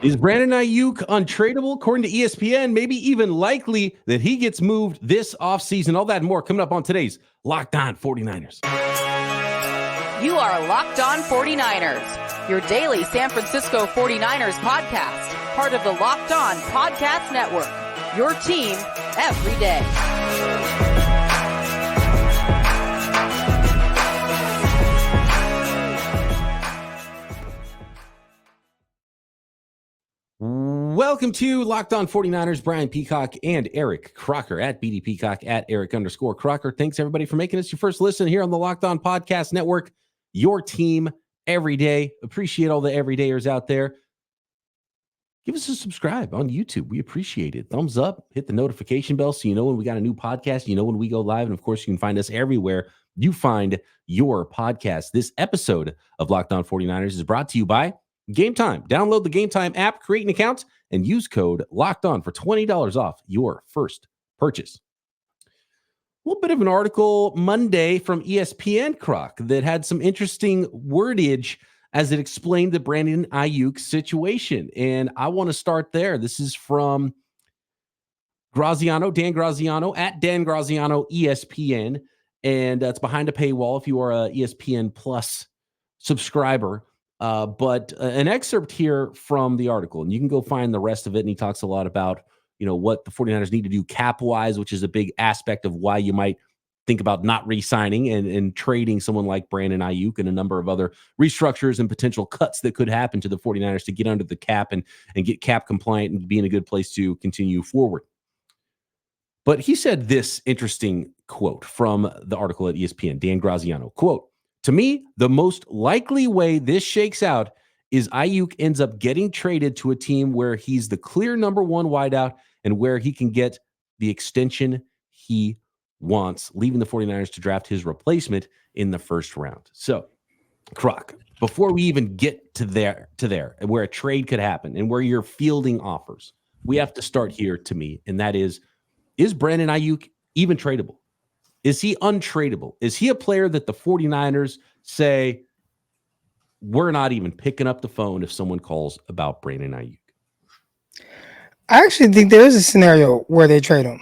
Is Brandon Aiyuk untradeable? According to ESPN, maybe even likely that he gets moved this offseason. All that and more coming up on today's Locked On 49ers. You are Locked On 49ers, your daily San Francisco 49ers podcast, part of the Locked On Podcast Network, your team every day. Welcome to Locked On 49ers. Brian Peacock and Eric Crocker at BD Peacock at Eric_Crocker. Thanks everybody for making us your first listen here on the Locked On Podcast Network, your team every day. Appreciate all the everydayers out there. Give us a subscribe on YouTube. We appreciate it. Thumbs up, hit the notification bell so you know when we got a new podcast, you know when we go live. And of course, you can find us everywhere you find your podcast. This episode of Locked On 49ers is brought to you by Game Time. Download the Game Time app, create an account, and use code LOCKEDON for $20 off your first purchase. A little bit of an article Monday from ESPN, Croc, that had some interesting wordage as it explained the Brandon Aiyuk situation. And I want to start there. This is from Graziano, Dan Graziano, at Dan Graziano ESPN. And it's behind a paywall if you are a ESPN Plus subscriber. But an excerpt here from the article, and you can go find the rest of it. And he talks a lot about, what the 49ers need to do cap-wise, which is a big aspect of why you might think about not re-signing and trading someone like Brandon Aiyuk and a number of other restructures and potential cuts that could happen to the 49ers to get under the cap and get cap compliant and be in a good place to continue forward. But he said this interesting quote from the article at ESPN, Dan Graziano, quote, "To me, the most likely way this shakes out is Aiyuk ends up getting traded to a team where he's the clear number one wideout and where he can get the extension he wants, leaving the 49ers to draft his replacement in the first round." So, Croc, before we even get to there, where a trade could happen and where you're fielding offers, we have to start here to me, and that is Brandon Aiyuk even tradable? Is he untradeable? Is he a player that the 49ers say, we're not even picking up the phone if someone calls about Brandon Aiyuk? I actually think there is a scenario where they trade him.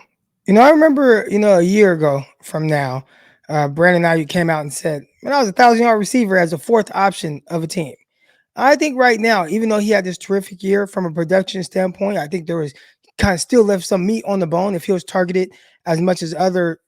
I remember, a year ago from now, Brandon Aiyuk came out and said, man, I was a 1,000-yard receiver as a fourth option of a team. I think right now, even though he had this terrific year from a production standpoint, I think there was kind of still left some meat on the bone if he was targeted as much as other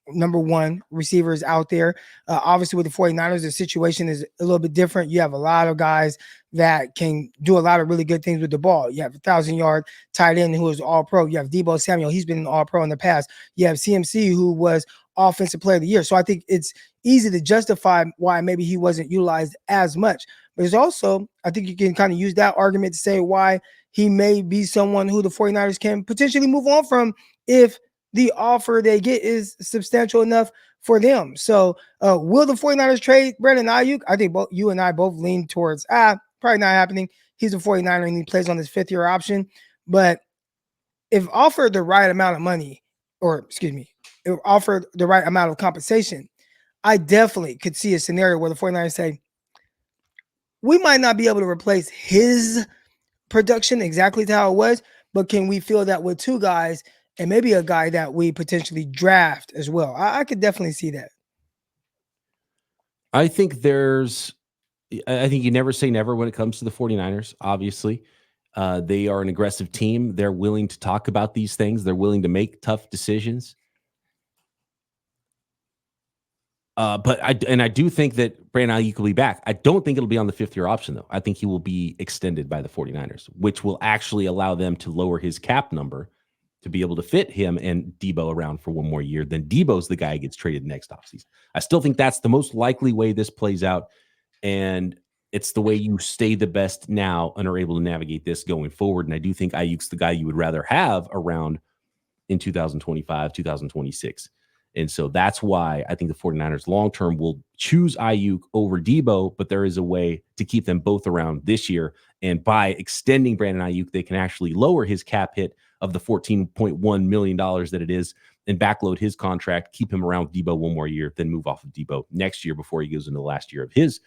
number one receivers out there. Obviously with the 49ers, the situation is a little bit different. You have a lot of guys that can do a lot of really good things with the ball. You have a 1,000-yard tight end who is all pro. You have Deebo Samuel. He's been an all pro in the past. You have CMC who was offensive player of the year. So I think it's easy to justify why maybe he wasn't utilized as much. But there's also, I think you can kind of use that argument to say why he may be someone who the 49ers can potentially move on from if the offer they get is substantial enough for them. So will the 49ers trade Brandon Aiyuk? I think both you and I both lean towards probably not happening. He's a 49er and he plays on his fifth-year option. But if offered the right amount of money, if offered the right amount of compensation, I definitely could see a scenario where the 49ers say, we might not be able to replace his production exactly to how it was, but can we fill that with two guys and maybe a guy that we potentially draft as well? I could definitely see that. I think you never say never when it comes to the 49ers, obviously. They are an aggressive team. They're willing to talk about these things. They're willing to make tough decisions. But I do think that Brandon Aiyuk will be back. I don't think it'll be on the fifth-year option, though. I think he will be extended by the 49ers, which will actually allow them to lower his cap number to be able to fit him and Deebo around for one more year. Then Deebo's the guy who gets traded next offseason. I still think that's the most likely way this plays out, and it's the way you stay the best now and are able to navigate this going forward. And I do think Ayuk's the guy you would rather have around in 2025, 2026. And so that's why I think the 49ers long-term will choose Aiyuk over Deebo, but there is a way to keep them both around this year. And by extending Brandon Aiyuk, they can actually lower his cap hit of the $14.1 million that it is and backload his contract, keep him around with Deebo one more year, then move off of Deebo next year before he goes into the last year of his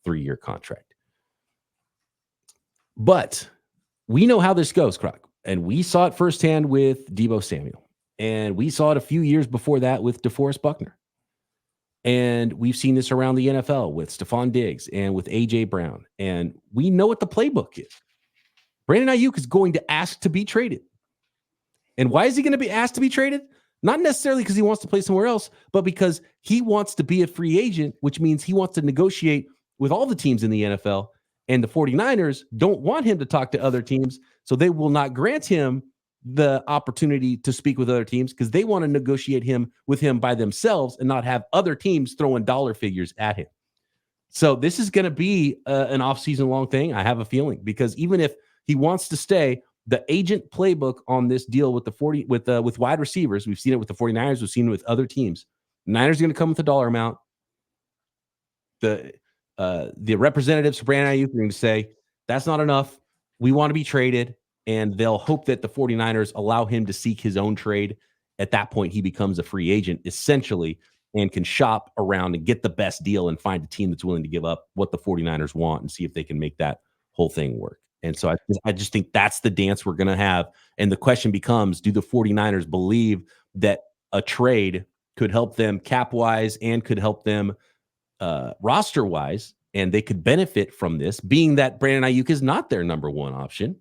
3-year contract. But we know how this goes, Croc. And we saw it firsthand with Deebo Samuel. And we saw it a few years before that with DeForest Buckner. And we've seen this around the NFL with Stephon Diggs and with A.J. Brown. And we know what the playbook is. Brandon Aiyuk is going to ask to be traded. And why is he going to be asked to be traded? Not necessarily because he wants to play somewhere else, but because he wants to be a free agent, which means he wants to negotiate with all the teams in the NFL. And the 49ers don't want him to talk to other teams, so they will not grant him the opportunity to speak with other teams because they want to negotiate with him by themselves and not have other teams throwing dollar figures at him. So this is going to be an off-season long thing, I have a feeling, because even if he wants to stay, the agent playbook on this deal with with wide receivers, we've seen it with the 49ers, we've seen it with other teams. The Niners are going to come with a dollar amount. The representatives for Brandon Aiyuk are going to say, that's not enough. We want to be traded. And they'll hope that the 49ers allow him to seek his own trade. At that point, he becomes a free agent, essentially, and can shop around and get the best deal and find a team that's willing to give up what the 49ers want and see if they can make that whole thing work. And so I just think that's the dance we're going to have. And the question becomes, do the 49ers believe that a trade could help them cap-wise and could help them roster-wise, and they could benefit from this, being that Brandon Aiyuk is not their number one option?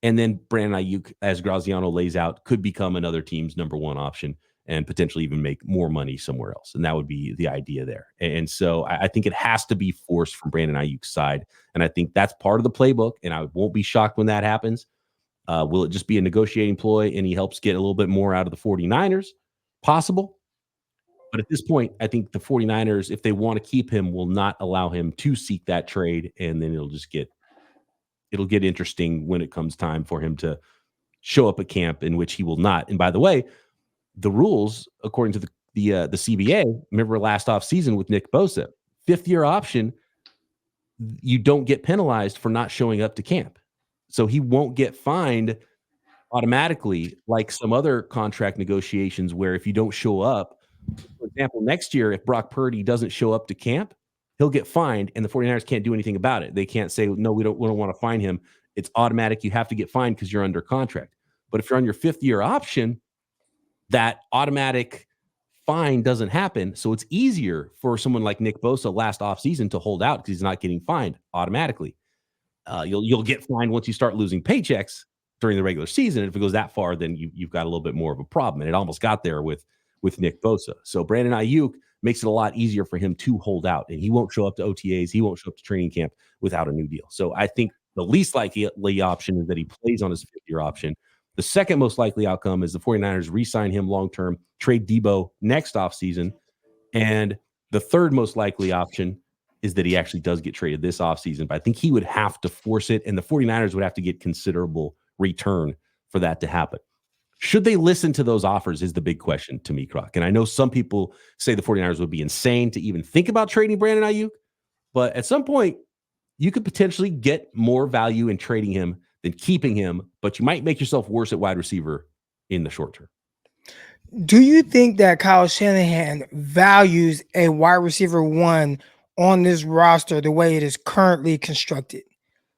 And then Brandon Aiyuk, as Graziano lays out, could become another team's number one option and potentially even make more money somewhere else. And that would be the idea there. And so I think it has to be forced from Brandon Ayuk's side. And I think that's part of the playbook. And I won't be shocked when that happens. Will it just be a negotiating ploy and he helps get a little bit more out of the 49ers? Possible. But at this point, I think the 49ers, if they want to keep him, will not allow him to seek that trade. And then it'll get interesting when it comes time for him to show up at camp, in which he will not. And by the way, the rules, according to the CBA, remember last offseason with Nick Bosa, 5th-year option, you don't get penalized for not showing up to camp. So he won't get fined automatically like some other contract negotiations where if you don't show up, for example, next year, if Brock Purdy doesn't show up to camp, he'll get fined, and the 49ers can't do anything about it. They can't say, no, we don't want to fine him. It's automatic. You have to get fined because you're under contract. But if you're on your 5th-year option, that automatic fine doesn't happen. So it's easier for someone like Nick Bosa last offseason to hold out because he's not getting fined automatically. You'll get fined once you start losing paychecks during the regular season. And if it goes that far, then you've got a little bit more of a problem. And it almost got there with Nick Bosa. So Brandon Aiyuk makes it a lot easier for him to hold out, and he won't show up to OTAs. He won't show up to training camp without a new deal. So I think the least likely option is that he plays on his 5th-year option. The second most likely outcome is the 49ers re-sign him long-term, trade Deebo next offseason. And the third most likely option is that he actually does get traded this offseason. But I think he would have to force it, and the 49ers would have to get considerable return for that to happen. Should they listen to those offers is the big question to me, Croc. And I know some people say the 49ers would be insane to even think about trading Brandon Aiyuk, but at some point, you could potentially get more value in trading him than keeping him, but you might make yourself worse at wide receiver in the short term. Do you think that Kyle Shanahan values a wide receiver one on this roster the way it is currently constructed?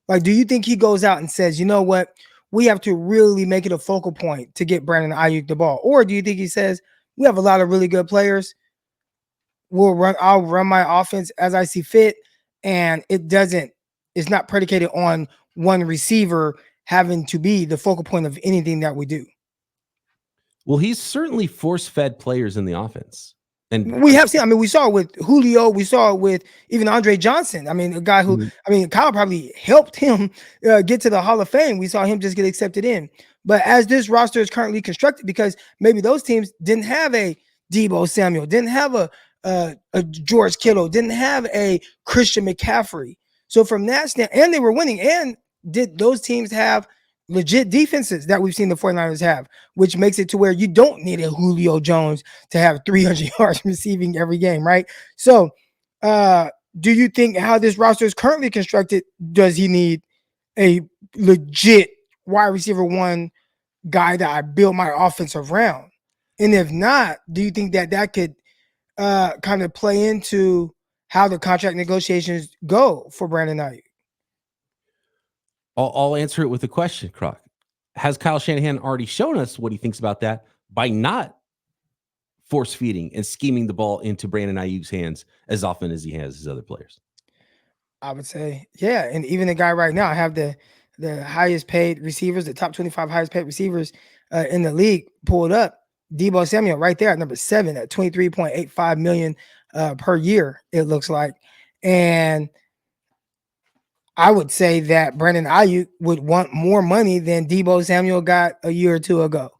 Like, do you think he goes out and says, you know what, we have to really make it a focal point to get Brandon Aiyuk the ball? Or do you think he says, we have a lot of really good players, I'll run my offense as I see fit, and it's not predicated on one receiver having to be the focal point of anything that we do? Well, he's certainly force-fed players in the offense. And we have seen, we saw it with Julio, we saw it with even Andre Johnson. A guy who, Kyle probably helped him get to the Hall of Fame. We saw him just get accepted in. But as this roster is currently constructed, because maybe those teams didn't have a Deebo Samuel, didn't have a George Kittle, didn't have a Christian McCaffrey. So from that standpoint, and they were winning, and did those teams have legit defenses that we've seen the 49ers have, which makes it to where you don't need a Julio Jones to have 300 yards receiving every game, right? So do you think how this roster is currently constructed, does he need a legit wide receiver one guy that I build my offense around? And if not, do you think that could kind of play into how the contract negotiations go for Brandon Aiyuk? I'll answer it with a question, Croc. Has Kyle Shanahan already shown us what he thinks about that by not force feeding and scheming the ball into Brandon Aiyuk's hands as often as he has his other players? I would say, yeah. And even the guy right now, I have the highest paid receivers, the top 25 highest paid receivers in the league pulled up. Deebo Samuel right there at number 7 at $23.85 million per year, it looks like. And I would say that Brandon Aiyuk would want more money than Deebo Samuel got a year or two ago.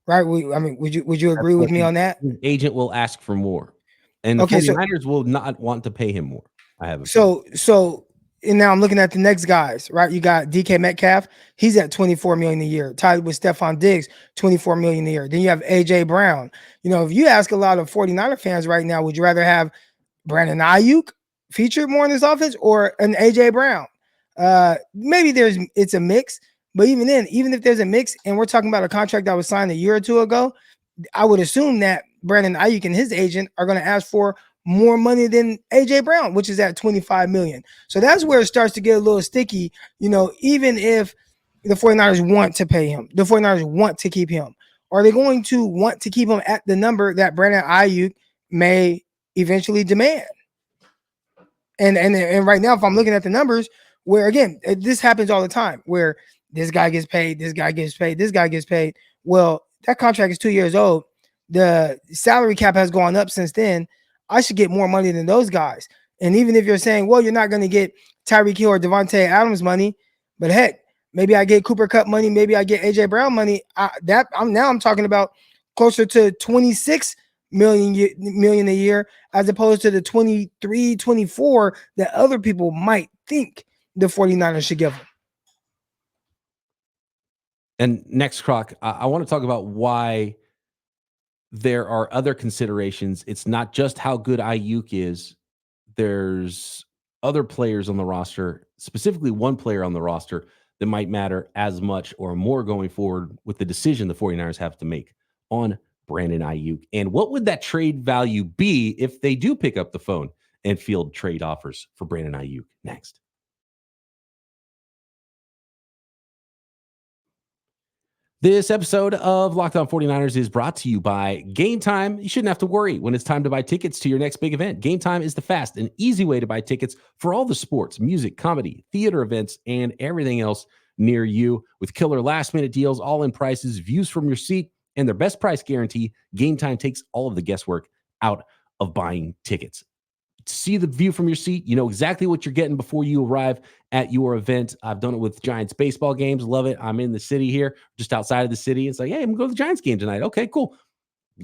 Right? Would you agree with me on that? Agent will ask for more. And the 49ers will not want to pay him more. I have so and now I'm looking at the next guys, right? You got DK Metcalf, he's at $24 million a year, tied with Stephon Diggs, $24 million a year. Then you have AJ Brown. You know, if you ask a lot of 49er fans right now, would you rather have Brandon Aiyuk featured more in this offense or an AJ Brown? Maybe it's a mix, but even then, even if there's a mix and we're talking about a contract that was signed a year or two ago, I would assume that Brandon Aiyuk and his agent are going to ask for more money than AJ Brown, which is at $25 million. So that's where it starts to get a little sticky. You know, even if the 49ers want to pay him, the 49ers want to keep him, are they going to want to keep him at the number that Brandon Aiyuk may eventually demand? And right now, if I'm looking at the numbers, where again, this happens all the time, where this guy gets paid, this guy gets paid, this guy gets paid. Well, that contract is 2 years old. The salary cap has gone up since then. I should get more money than those guys. And even if you're saying, well, you're not going to get Tyreek Hill or Devontae Adams money, but heck, maybe I get Cooper Kupp money, maybe I get AJ Brown money. I'm talking about closer to $26 million a year, as opposed to the 23, 24 that other people might think the 49ers should give them. And next, Croc, I want to talk about why there are other considerations. It's not just how good Aiyuk is. There's other players on the roster, specifically one player on the roster that might matter as much or more going forward with the decision the 49ers have to make on Brandon Aiyuk. And what would that trade value be if they do pick up the phone and field trade offers for Brandon Aiyuk? Next. This episode of Locked On 49ers is brought to you by Game Time. You shouldn't have to worry when it's time to buy tickets to your next big event. Game Time is the fast and easy way to buy tickets for all the sports, music, comedy, theater events, and everything else near you. With killer last-minute deals, all-in prices, views from your seat, and their best price guarantee, Game Time takes all of the guesswork out of buying tickets. See the view from your seat. You know exactly what you're getting before you arrive at your event. I've done it with Giants baseball games. Love it. I'm in the city here, just outside of the city. It's like, hey, I'm going to go to the Giants game tonight. Okay, cool.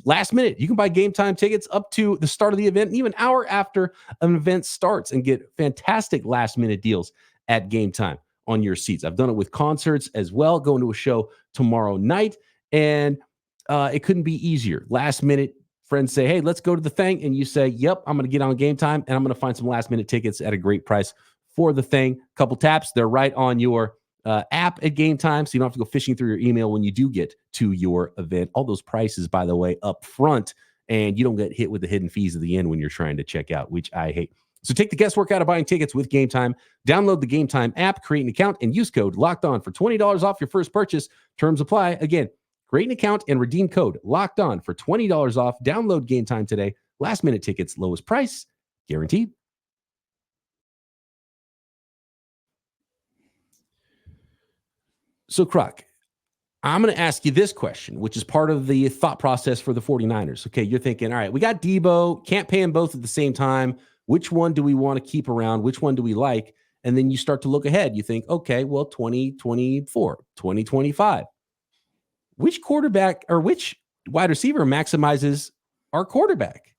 Last minute, you can buy Game Time tickets up to the start of the event and even an hour after an event starts and get fantastic last minute deals at Game Time on your seats. I've done it with concerts as well, going to a show tomorrow night, and it couldn't be easier. Last minute, friends say, hey, let's go to the thing. And you say, yep, I'm going to get on Game Time and I'm going to find some last minute tickets at a great price for the thing. Couple taps, they're right on your app at Game Time. So you don't have to go fishing through your email when you do get to your event. All those prices, by the way, up front, and you don't get hit with the hidden fees at the end when you're trying to check out, which I hate. So take the guesswork out of buying tickets with Game Time. Download the Game Time app, create an account, and use code Locked On for $20 off your first purchase. Terms apply. Again, create an account and redeem code Locked On for $20 off. Download Game Time today. Last minute tickets, lowest price, guaranteed. So, Croc, I'm going to ask you this question, which is part of the thought process for the 49ers. Okay, you're thinking, all right, we got Deebo, can't pay them both at the same time. Which one do we want to keep around? Which one do we like? And then you start to look ahead. You think, okay, well, 2024, 2025. Which quarterback or which wide receiver maximizes our quarterback?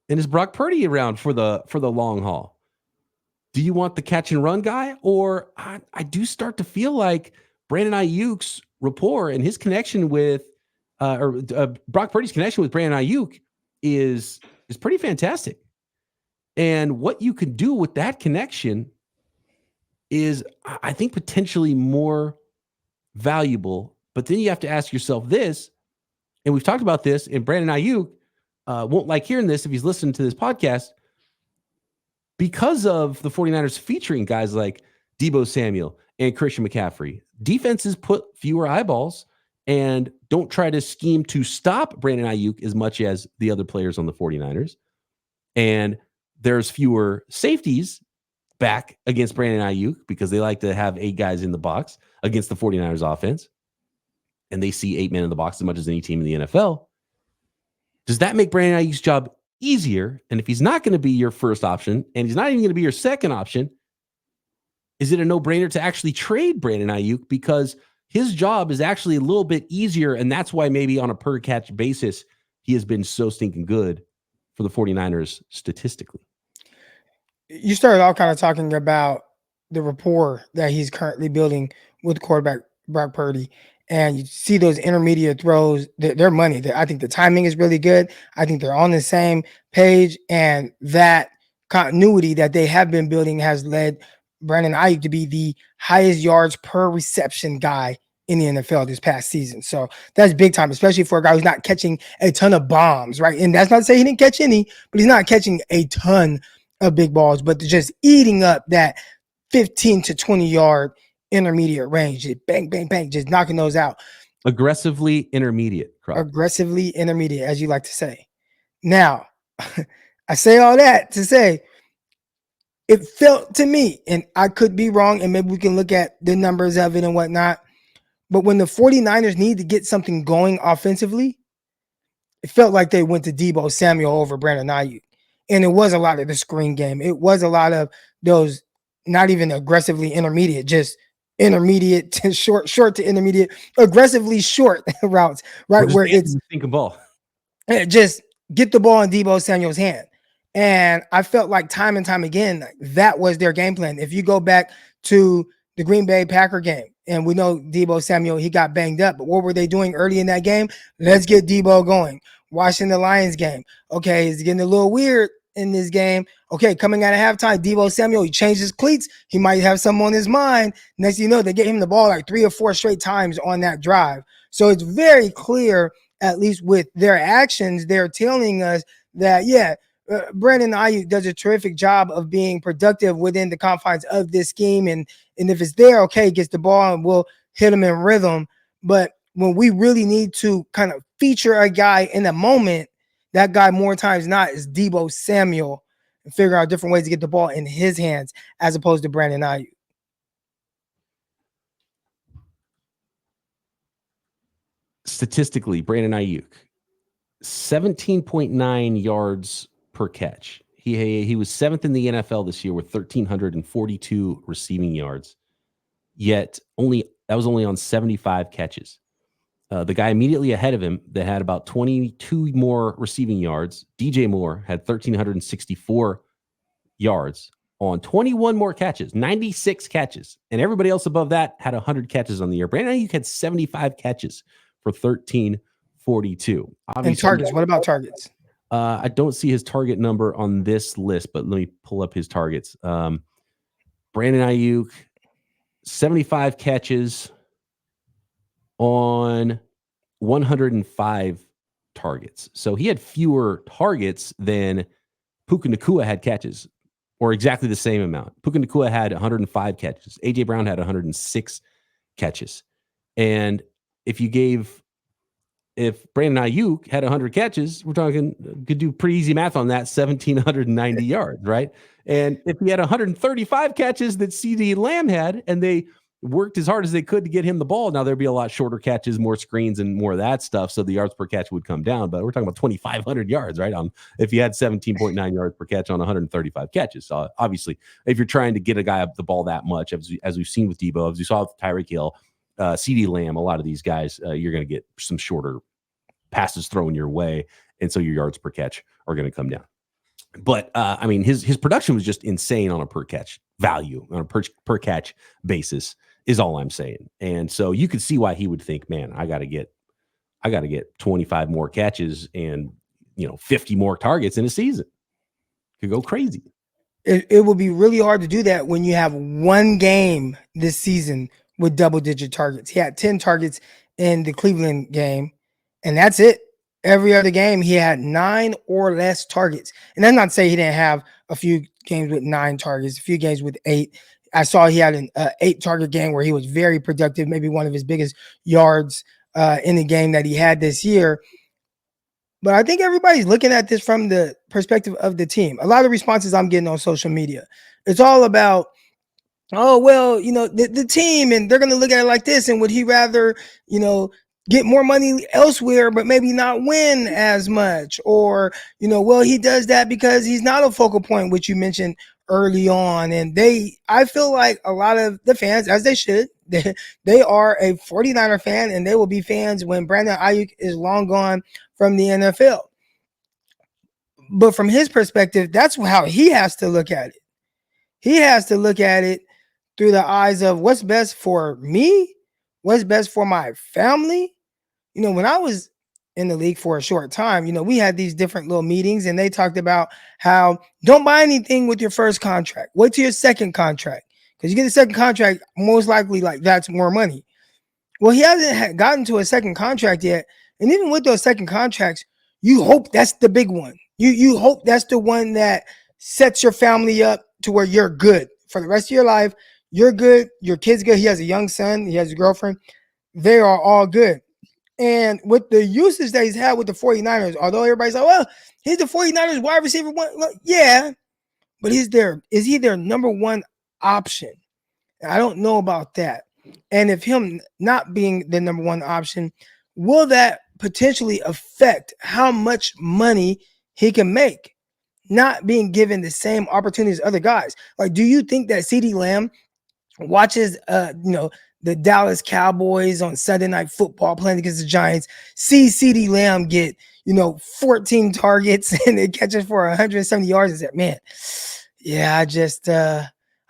And is Brock Purdy around for the long haul? Do you want the catch and run guy? Or I do start to feel like Brandon Aiyuk's rapport and his connection with Brock Purdy's connection with Brandon Aiyuk is pretty fantastic. And what you can do with that connection is, I think, potentially more valuable. But then you have to ask yourself this, and we've talked about this, and Brandon Aiyuk won't like hearing this if he's listening to this podcast, because of the 49ers featuring guys like Deebo Samuel, and Christian McCaffrey. Defenses put fewer eyeballs and don't try to scheme to stop Brandon Aiyuk as much as the other players on the 49ers. And there's fewer safeties back against Brandon Aiyuk because they like to have 8 guys in the box against the 49ers offense. And they see 8 men in the box as much as any team in the NFL. Does that make Brandon Aiyuk's job easier? And if he's not going to be your first option and he's not even going to be your second option, is it a no-brainer to actually trade Brandon Aiyuk because his job is actually a little bit easier, and that's why maybe on a per-catch basis, he has been so stinking good for the 49ers statistically? You started off kind of talking about the rapport that he's currently building with quarterback Brock Purdy, and you see those intermediate throws, they're money. I think the timing is really good. I think they're on the same page, and that continuity that they have been building has led Brandon Aiyuk to be the highest yards per reception guy in the NFL this past season. So that's big time, especially for a guy who's not catching a ton of bombs, right? And that's not to say he didn't catch any, but he's not catching a ton of big balls, but just eating up that 15 to 20 yard intermediate range. Just bang, bang, bang, just knocking those out. Aggressively intermediate. Aggressively intermediate, as you like to say. Now, I say all that to say, it felt to me, and I could be wrong, and maybe we can look at the numbers of it and whatnot, but when the 49ers need to get something going offensively, it felt like they went to Deebo Samuel over Brandon Aiyuk. And it was a lot of the screen game. It was a lot of those not even aggressively intermediate, just intermediate to short to intermediate, aggressively short routes, right? Where it's think of ball. Just get the ball in Deebo Samuel's hand. And I felt like time and time again, that was their game plan. If you go back to the Green Bay Packer game, and we know Deebo Samuel, he got banged up, but what were they doing early in that game? Let's get Deebo going. Watching the Lions game. Okay, it's getting a little weird in this game. Okay, coming out of halftime, Deebo Samuel, he changed his cleats. He might have something on his mind. Next thing you know, they get him the ball like 3 or 4 straight times on that drive. So it's very clear, at least with their actions, they're telling us that, Brandon Aiyuk does a terrific job of being productive within the confines of this scheme. And if it's there, okay, gets the ball and we'll hit him in rhythm. But when we really need to kind of feature a guy in a moment, that guy more times than not is Deebo Samuel, and figure out different ways to get the ball in his hands as opposed to Brandon Aiyuk. Statistically, Brandon Aiyuk, 17.9 yards per catch. He was 7th in the NFL this year with 1,342 receiving yards. Yet that was only on 75 catches. The guy immediately ahead of him that had about 22 more receiving yards, DJ Moore, had 1,364 yards on 21 more catches, 96 catches. And everybody else above that had 100 catches on the year. Brandon Aiyuk had 75 catches for 1,342. And targets, what about targets? I don't see his target number on this list, but let me pull up his targets. Brandon Aiyuk, 75 catches on 105 targets. So he had fewer targets than Puka Nacua had catches, or exactly the same amount. Puka Nacua had 105 catches. A.J. Brown had 106 catches. And if Brandon Aiyuk had 100 catches, we're talking, could do pretty easy math on that, 1,790 yards, right? And if he had 135 catches that CeeDee Lamb had, and they worked as hard as they could to get him the ball, now there'd be a lot shorter catches, more screens, and more of that stuff, so the yards per catch would come down. But we're talking about 2,500 yards, right? If you had 17.9 yards per catch on 135 catches. So obviously, if you're trying to get a guy up the ball that much, as we've seen with Deebo, as you saw with Tyreek Hill, CeeDee Lamb, a lot of these guys, you're going to get some shorter passes thrown your way, and so your yards per catch are going to come down. But I mean, his production was just insane on a per catch value, on a per catch basis, is all I'm saying. And so you could see why he would think, man, I got to get 25 more catches and 50 more targets in a season. Could go crazy. It will be really hard to do that when you have one game this season with double-digit targets. He had 10 targets in the Cleveland game, and that's it. Every other game, he had 9 or less targets. And that's not to say he didn't have a few games with 9 targets, a few games with 8. I saw he had an 8-target game where he was very productive, maybe one of his biggest yards in the game that he had this year. But I think everybody's looking at this from the perspective of the team. A lot of responses I'm getting on social media, it's all about, oh, well, the team, and they're going to look at it like this. And would he rather, get more money elsewhere, but maybe not win as much? Or, well, he does that because he's not a focal point, which you mentioned early on. And I feel like a lot of the fans, as they should, they are a 49er fan, and they will be fans when Brandon Aiyuk is long gone from the NFL. But from his perspective, that's how he has to look at it. He has to look at it through the eyes of what's best for me, what's best for my family. When I was in the league for a short time, we had these different little meetings, and they talked about how don't buy anything with your first contract. Wait till your second contract, because you get the second contract, most likely like that's more money. Well, he hasn't gotten to a second contract yet. And even with those second contracts, you hope that's the big one. You hope that's the one that sets your family up to where you're good for the rest of your life. You're good. Your kid's good. He has a young son. He has a girlfriend. They are all good. And with the usage that he's had with the 49ers, although everybody's like, well, he's the 49ers wide receiver one. Yeah, but is he their number one option? I don't know about that. And if him not being the number one option, will that potentially affect how much money he can make, not being given the same opportunities as other guys? Like, do you think that CeeDee Lamb watches, the Dallas Cowboys on Sunday Night Football playing against the Giants, see CeeDee Lamb get, 14 targets and it catches for 170 yards and say, man, yeah,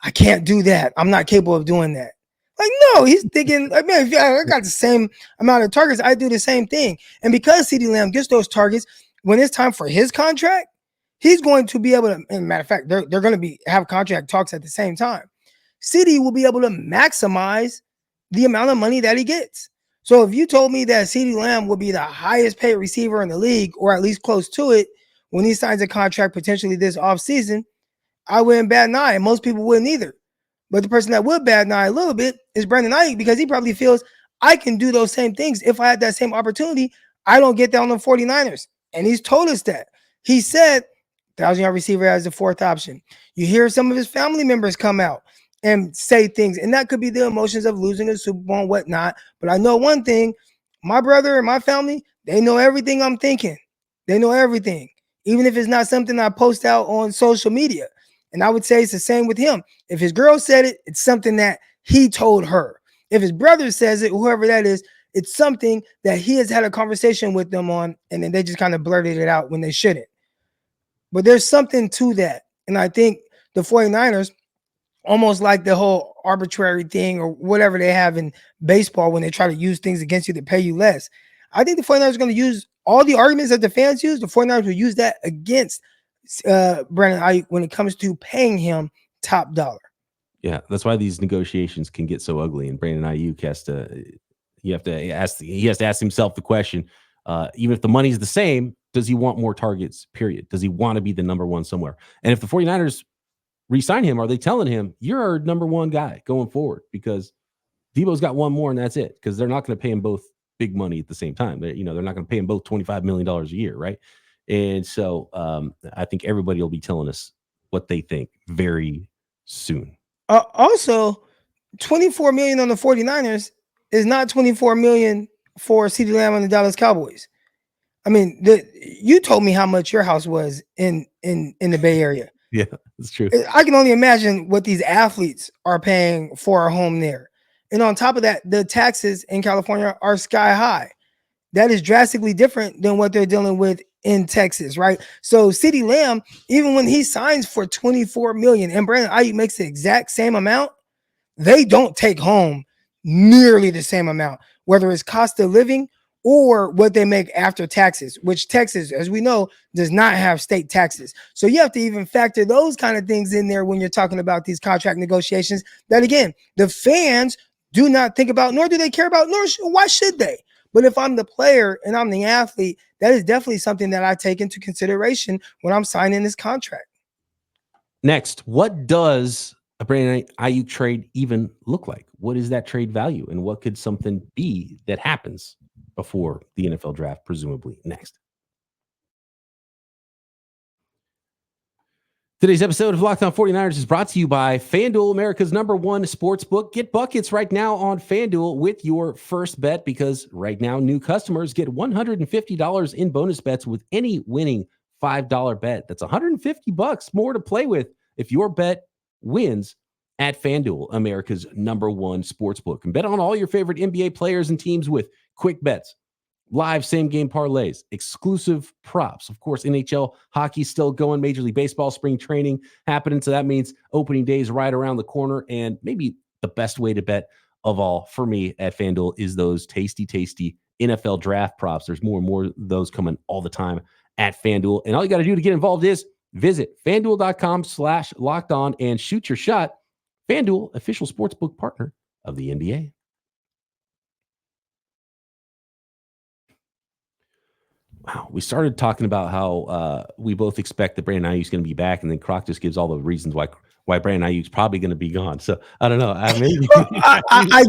I can't do that. I'm not capable of doing that. Like, no, he's thinking, like, man, if I got the same amount of targets, I do the same thing. And because CeeDee Lamb gets those targets, when it's time for his contract, he's going to be able to, and matter of fact, they're going to have contract talks at the same time. CeeDee will be able to maximize the amount of money that he gets. So if you told me that CeeDee Lamb would be the highest paid receiver in the league, or at least close to it, when he signs a contract potentially this offseason, I wouldn't bat an eye, and most people wouldn't either. But the person that would bat an eye a little bit is Brandon Aiyuk, because he probably feels I can do those same things. If I had that same opportunity, I don't get that on the 49ers. And he's told us that. He said 1,000-yard receiver as the fourth option. You hear some of his family members come out and say things, and that could be the emotions of losing a Super Bowl and whatnot. But I know one thing, my brother and my family, they know everything I'm thinking. They know everything, even if it's not something I post out on social media. And I would say it's the same with him. If his girl said it, it's something that he told her. If his brother says it, whoever that is, it's something that he has had a conversation with them on, and then they just kind of blurted it out when they shouldn't. But there's something to that. And I think the 49ers, almost like the whole arbitrary thing or whatever they have in baseball when they try to use things against you to pay you less, I think the 49ers are going to use all the arguments that the fans use. The 49ers will use that against Brandon Aiyuk when it comes to paying him top dollar. Yeah, that's why these negotiations can get so ugly. And Brandon Aiyuk has to ask himself the question, even if the money's the same, does he want more targets, period? Does he want to be the number one somewhere? And if the 49ers re-sign him, are they telling him you're our number one guy going forward? Because Debo's got one more and that's it. Because they're not going to pay him both big money at the same time. They're not going to pay him both $25 million a year, right? And so I think everybody will be telling us what they think very soon. Also, $24 million on the 49ers is not $24 million for CeeDee Lamb on the Dallas Cowboys. I mean, you told me how much your house was in the Bay Area. Yeah, that's true. I can only imagine what these athletes are paying for a home there. And on top of that, the taxes in California are sky high. That is drastically different than what they're dealing with in Texas, right? So CeeDee Lamb, even when he signs for $24 million and Brandon Aiyuk makes the exact same amount, they don't take home nearly the same amount, whether it's cost of living or what they make after taxes, which Texas, as we know, does not have state taxes. So you have to even factor those kind of things in there when you're talking about these contract negotiations that, again, the fans do not think about, nor do they care about, why should they? But if I'm the player and I'm the athlete, that is definitely something that I take into consideration when I'm signing this contract. Next, what does a Brandon Aiyuk trade even look like? What is that trade value? And what could something be that happens before the NFL draft, presumably next? Today's episode of Locked On 49ers is brought to you by FanDuel, America's #1 sportsbook. Get buckets right now on FanDuel with your first bet, because right now new customers get $150 in bonus bets with any winning $5 bet. That's $150 more to play with if your bet wins at FanDuel, America's #1 sportsbook. And bet on all your favorite NBA players and teams with quick bets, live same-game parlays, exclusive props. Of course, NHL hockey still going, Major League Baseball spring training happening, so that means opening day is right around the corner. And maybe the best way to bet of all for me at FanDuel is those tasty NFL draft props. There's more and more of those coming all the time at FanDuel. And all you got to do to get involved is visit FanDuel.com/lockedon and shoot your shot. FanDuel, official sportsbook partner of the NBA. Wow, we started talking about how we both expect that Brandon Aiyuk's going to be back, and then Croc just gives all the reasons why Brandon Aiyuk's probably going to be gone. So I don't know. I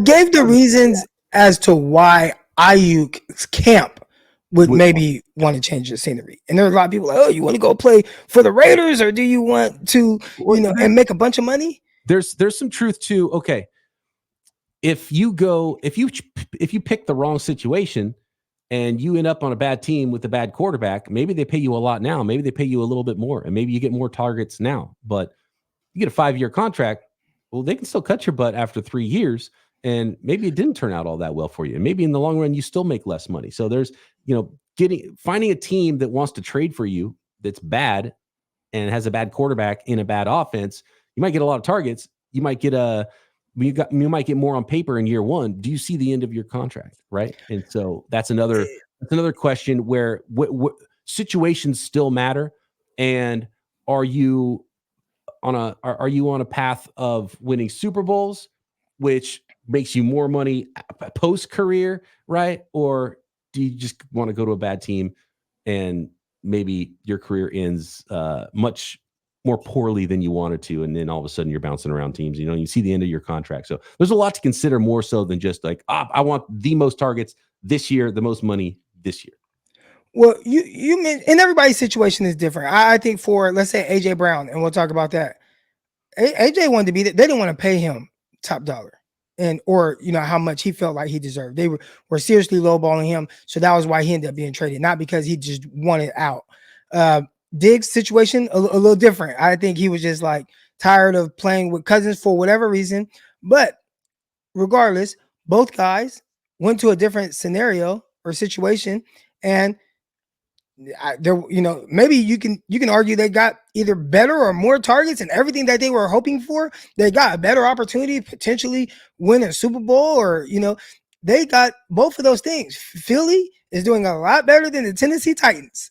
gave the reasons as to why Aiyuk's camp would maybe want to change the scenery. And there are a lot of people like, oh, you want to go play for the Raiders, or do you want to, and make a bunch of money? There's some truth to, okay, if you pick the wrong situation and you end up on a bad team with a bad quarterback, maybe they pay you a lot now. Maybe they pay you a little bit more, and maybe you get more targets now. But you get a 5-year contract, well, they can still cut your butt after 3 years, and maybe it didn't turn out all that well for you. And maybe in the long run, you still make less money. So there's, finding a team that wants to trade for you that's bad and has a bad quarterback in a bad offense. You might get a lot of targets. You might get more on paper in year one. Do you see the end of your contract, right? And so that's another question where what situations still matter. And are you on a path of winning Super Bowls, which makes you more money post career, right? Or do you just want to go to a bad team and maybe your career ends much more poorly than you wanted to, and then all of a sudden you're bouncing around teams, you see the end of your contract. So there's a lot to consider, more so than just like, I want the most targets this year, the most money this year. Well, you mean, and everybody's situation is different. I think for, let's say, AJ Brown, and we'll talk about that. AJ wanted to be, they didn't want to pay him top dollar, or how much he felt like he deserved. They were seriously lowballing him, so that was why he ended up being traded, not because he just wanted out. Diggs' situation a little different. I think he was just like tired of playing with Cousins for whatever reason. But regardless, both guys went to a different scenario or situation, and maybe you can argue they got either better or more targets and everything that they were hoping for. They got a better opportunity to potentially win a Super Bowl, or they got both of those things. Philly is doing a lot better than the Tennessee Titans.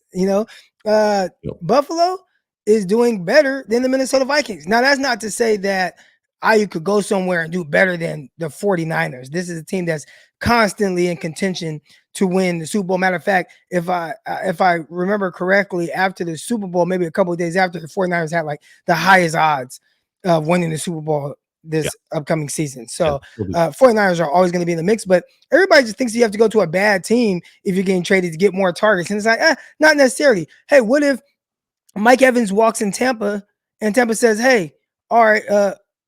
Buffalo is doing better than the Minnesota Vikings. Now, that's not to say that Aiyuk could go somewhere and do better than the 49ers. This is a team that's constantly in contention to win the Super Bowl. Matter of fact, if I remember correctly, after the Super Bowl, maybe a couple of days after, the 49ers had like the highest odds of winning the Super Bowl this upcoming season. So 49ers are always going to be in the mix, but everybody just thinks you have to go to a bad team if you're getting traded to get more targets. And it's like, not necessarily. Hey, what if Mike Evans walks in Tampa and Tampa says, hey, all right,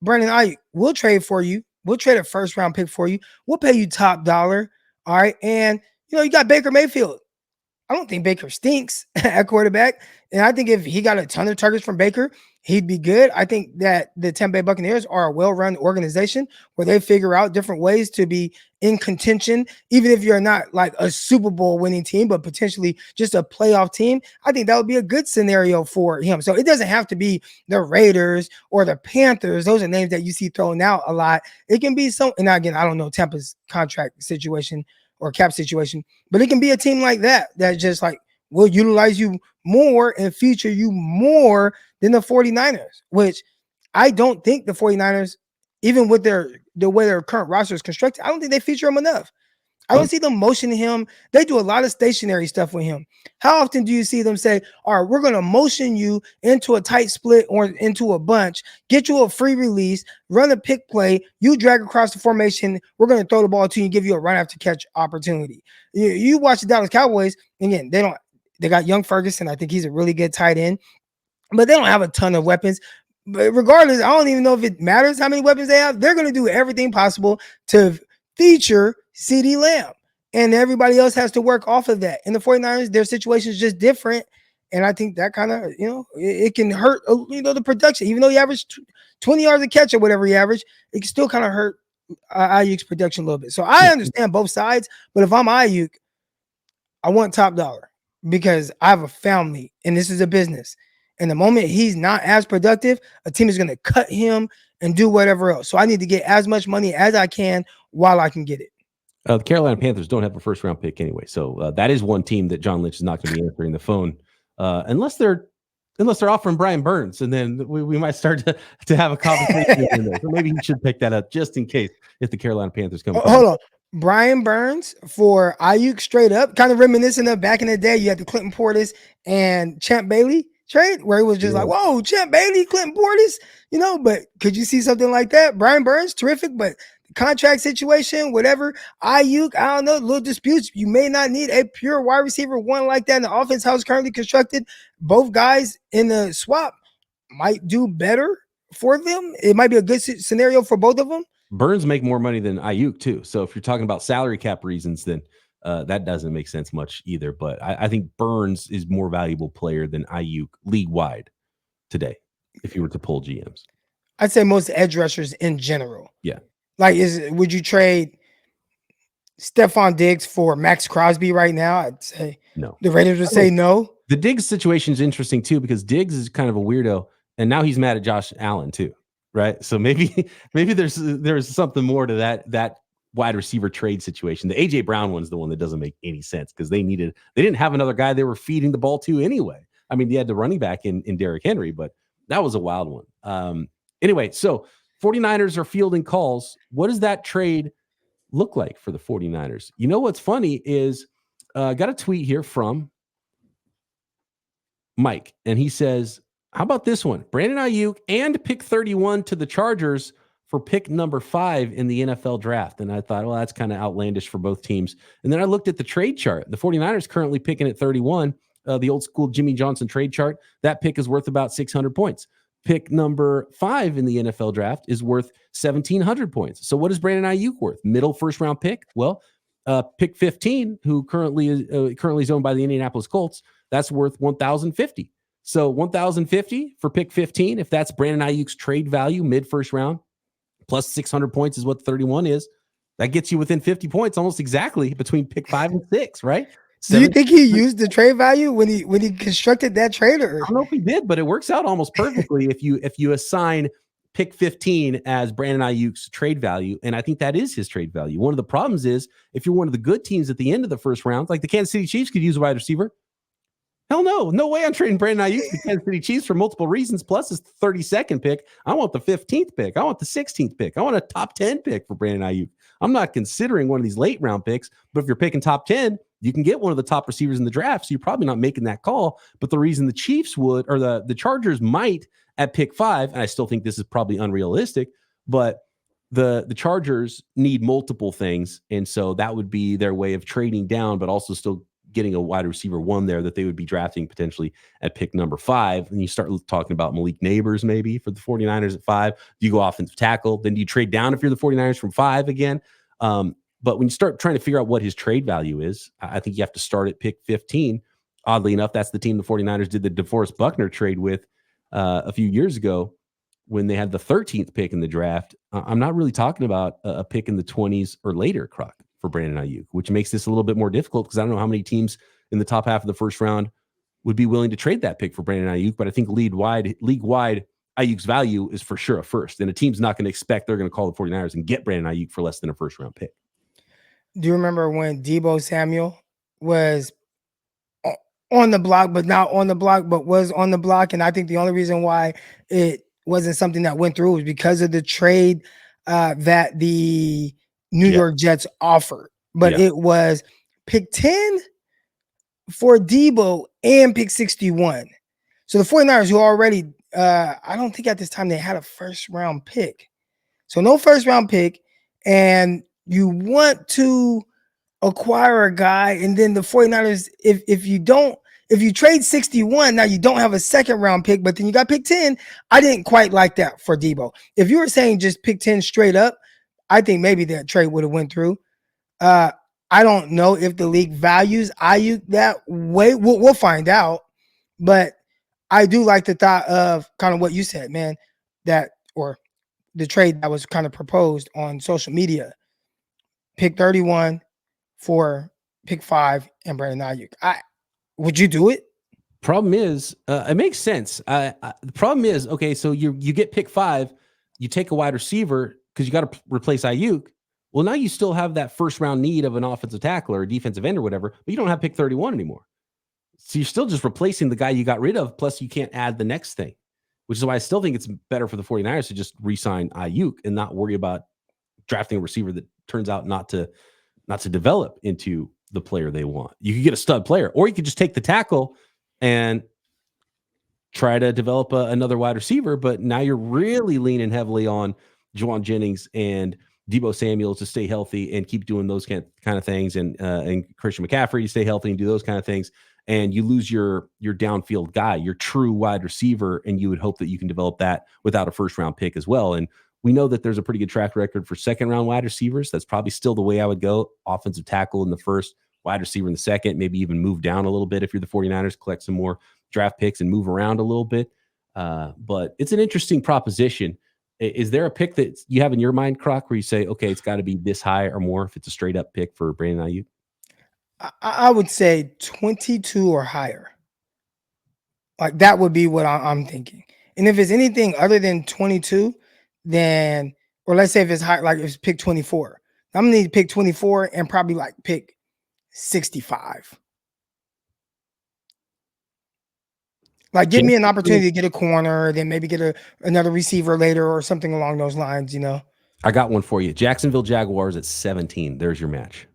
Brandon Aiyuk, we'll trade for you. We'll trade a first round pick for you. We'll pay you top dollar. All right. And you got Baker Mayfield. I don't think Baker stinks at quarterback. And I think if he got a ton of targets from Baker, he'd be good. I think that the Tampa Bay Buccaneers are a well-run organization where they figure out different ways to be in contention, even if you're not like a Super Bowl winning team, but potentially just a playoff team. I think that would be a good scenario for him. So it doesn't have to be the Raiders or the Panthers. Those are names that you see thrown out a lot. It can be and again, I don't know Tampa's contract situation or cap situation, but it can be a team like that just like will utilize you more and feature you more than the 49ers, which I don't think the 49ers, even with the way their current roster is constructed, I don't think they feature them enough. I don't see them motioning him. They do a lot of stationary stuff with him. How often do you see them say, all right, we're going to motion you into a tight split or into a bunch, get you a free release, run a pick play, you drag across the formation, we're going to throw the ball to you and give you a run after catch opportunity. You watch the Dallas Cowboys, again, they got young Ferguson. I think he's a really good tight end, but they don't have a ton of weapons. But regardless, I don't even know if it matters how many weapons they have. They're going to do everything possible to feature CeeDee Lamb, and everybody else has to work off of that. In the 49ers, their situation is just different, and I think that kind of, it can hurt, the production. Even though you average 20 yards a catch or whatever you average, it can still kind of hurt Aiyuk's production a little bit. So I understand both sides, but if I'm Aiyuk, I want top dollar because I have a family, and this is a business. And the moment he's not as productive, a team is going to cut him and do whatever else. So I need to get as much money as I can while I can get it. The Carolina Panthers don't have a first-round pick anyway, so that is one team that John Lynch is not going to be answering the phone unless they're offering Brian Burns, and then we might start to have a conversation in there. So maybe he should pick that up just in case if the Carolina Panthers come. Hold on, Brian Burns for Aiyuk straight up, kind of reminiscent of back in the day. You had the Clinton Portis and Champ Bailey trade where it was just like, whoa, Champ Bailey, Clinton Portis, but could you see something like that? Brian Burns, terrific, but contract situation, whatever. Aiyuk, I don't know, little disputes. You may not need a pure wide receiver one like that in the offense how it's currently constructed. Both guys in the swap might do better for them. It might be a good scenario for both of them. Burns make more money than Aiyuk too. So if you're talking about salary cap reasons, then that doesn't make sense much either. But I think Burns is more valuable player than Aiyuk league wide today. If you were to pull GMs, I'd say most edge rushers in general. Yeah. Like, would you trade Stephon Diggs for Max Crosby right now? I'd say no. The Raiders would say no. The Diggs situation is interesting too because Diggs is kind of a weirdo, and now he's mad at Josh Allen too, right? So maybe there's something more to that wide receiver trade situation. The AJ Brown one's the one that doesn't make any sense because they didn't have another guy they were feeding the ball to anyway. I mean, they had the running back in Derrick Henry, but that was a wild one. Anyway, so 49ers are fielding calls. What does that trade look like for the 49ers? You know what's funny is got a tweet here from Mike, and he says, how about this one? Brandon Aiyuk and pick 31 to the Chargers for pick number 5 in the NFL draft. And I thought, well, that's kind of outlandish for both teams. And then I looked at the trade chart. The 49ers currently picking at 31, the old school Jimmy Johnson trade chart. That pick is worth about 600 points. Pick number 5 in the NFL draft is worth 1,700 points. So what is Brandon Aiyuk worth? Middle first round pick? Well, pick 15, who currently is owned by the Indianapolis Colts, that's worth 1,050. So 1,050 for pick 15. If that's Brandon Aiyuk's trade value mid first round, plus 600 points is what 31 is. That gets you within 50 points almost exactly between pick 5 and 6, right? Do you think he used the trade value when he constructed that trade? Or? I don't know if he did, but it works out almost perfectly if you assign pick 15 as Brandon Aiyuk's trade value, and I think that is his trade value. One of the problems is if you're one of the good teams at the end of the first round, like the Kansas City Chiefs could use a wide receiver. Hell no way I'm trading Brandon Aiyuk to the Kansas City Chiefs for multiple reasons, plus his 32nd pick. I want the 15th pick. I want the 16th pick. I want a top 10 pick for Brandon Aiyuk. I'm not considering one of these late round picks, but if you're picking top 10, you can get one of the top receivers in the draft, so you're probably not making that call. But the reason the Chiefs would, or the Chargers might at pick 5, and I still think this is probably unrealistic, but the Chargers need multiple things, and so that would be their way of trading down, but also still getting a wide receiver 1 there that they would be drafting potentially at pick number 5. And you start talking about Malik Neighbors maybe for the 49ers at 5. Do you go offensive tackle? Then do you trade down if you're the 49ers from 5 again? But when you start trying to figure out what his trade value is, I think you have to start at pick 15. Oddly enough, that's the team the 49ers did the DeForest Buckner trade with a few years ago when they had the 13th pick in the draft. I'm not really talking about a pick in the 20s or later, Croc, for Brandon Aiyuk, which makes this a little bit more difficult because I don't know how many teams in the top half of the first round would be willing to trade that pick for Brandon Aiyuk. But I think league-wide, Aiyuk's value is for sure a first. And a team's not going to expect they're going to call the 49ers and get Brandon Aiyuk for less than a first-round pick. Do you remember when Deebo Samuel was on the block, but not on the block, but was on the block? And I think the only reason why it wasn't something that went through was because of the trade that the New York Jets offered. but it was pick 10 for Debo and pick 61. So the 49ers, who already, I don't think at this time they had a first round pick. So no first round pick. And you want to acquire a guy, and then the 49ers, if you trade 61, now you don't have a second round pick, but then you got pick 10. I didn't quite like that for Debo. If you were saying just pick 10 straight up, I think maybe that trade would have went through. I don't know if the league values Aiyuk that way. We'll find out. But I do like the thought of kind of what you said, man, or the trade that was kind of proposed on social media. Pick 31 for pick 5 and Brandon Aiyuk. Would you do it? Problem is, it makes sense. The problem is, okay, so you get pick 5, you take a wide receiver because you got to replace Aiyuk. Well, now you still have that first round need of an offensive tackle or a defensive end or whatever, but you don't have pick 31 anymore. So you're still just replacing the guy you got rid of, plus you can't add the next thing, which is why I still think it's better for the 49ers to just re-sign Aiyuk and not worry about drafting a receiver that turns out not to develop into the player they want. You could get a stud player, or you could just take the tackle and try to develop another wide receiver, but now you're really leaning heavily on Juwan Jennings and Deebo Samuel to stay healthy and keep doing those kind of things, and Christian McCaffrey to stay healthy and do those kind of things, and you lose your downfield guy, your true wide receiver, and you would hope that you can develop that without a first round pick as well. And we know that there's a pretty good track record for second round wide receivers. That's probably still the way I would go. Offensive tackle in the first, wide receiver in the second, maybe even move down a little bit if you're the 49ers, collect some more draft picks and move around a little bit. But it's an interesting proposition. Is there a pick that you have in your mind, Croc, where you say, okay, it's got to be this high or more if it's a straight up pick for Brandon Aiyuk? I would say 22 or higher. Like that would be what I'm thinking. And if it's anything other than 22, then, or let's say if it's high, like if it's pick 24, I'm gonna need to pick 24 and probably like pick 65. Like give me an opportunity to get a corner, then maybe get another receiver later or something along those lines, you know. I got one for you. Jacksonville Jaguars at 17. There's your match.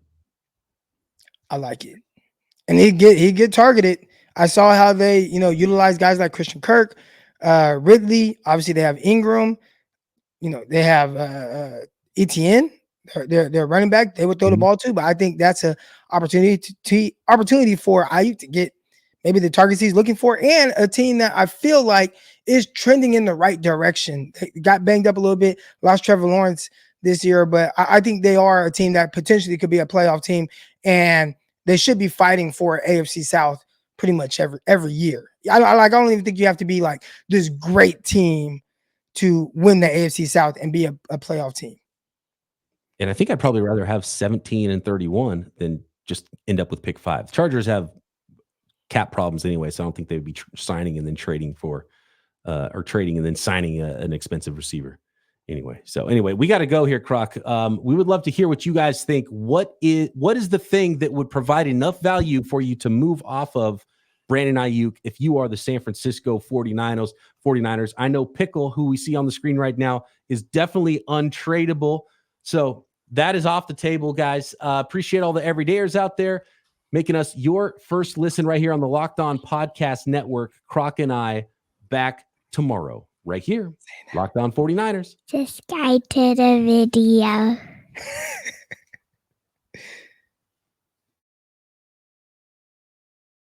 I like it. And he get targeted. I saw how they, utilize guys like Christian Kirk, Ridley. Obviously, they have Ingram. They have ETN. They're running back. They would throw the ball too, but I think that's an opportunity for Aiyuk to get maybe the targets he's looking for, and a team that I feel like is trending in the right direction. They got banged up a little bit, lost Trevor Lawrence this year, but I think they are a team that potentially could be a playoff team, and they should be fighting for AFC South pretty much every year. I don't even think you have to be like this great team to win the AFC South and be a playoff team. And I think I'd probably rather have 17 and 31 than just end up with pick 5. The Chargers have cap problems anyway, so I don't think they would be signing and then trading for or trading and then signing an expensive receiver anyway. So anyway, we got to go here, Croc. We would love to hear what you guys think. What is the thing that would provide enough value for you to move off of Brandon Aiyuk if you are the San Francisco 49ers? I know Pickle, who we see on the screen right now, is definitely untradeable. So that is off the table, guys. Appreciate all the everydayers out there making us your first listen right here on the Locked On Podcast Network. Croc and I back tomorrow right here. Locked On 49ers. Subscribe to the video.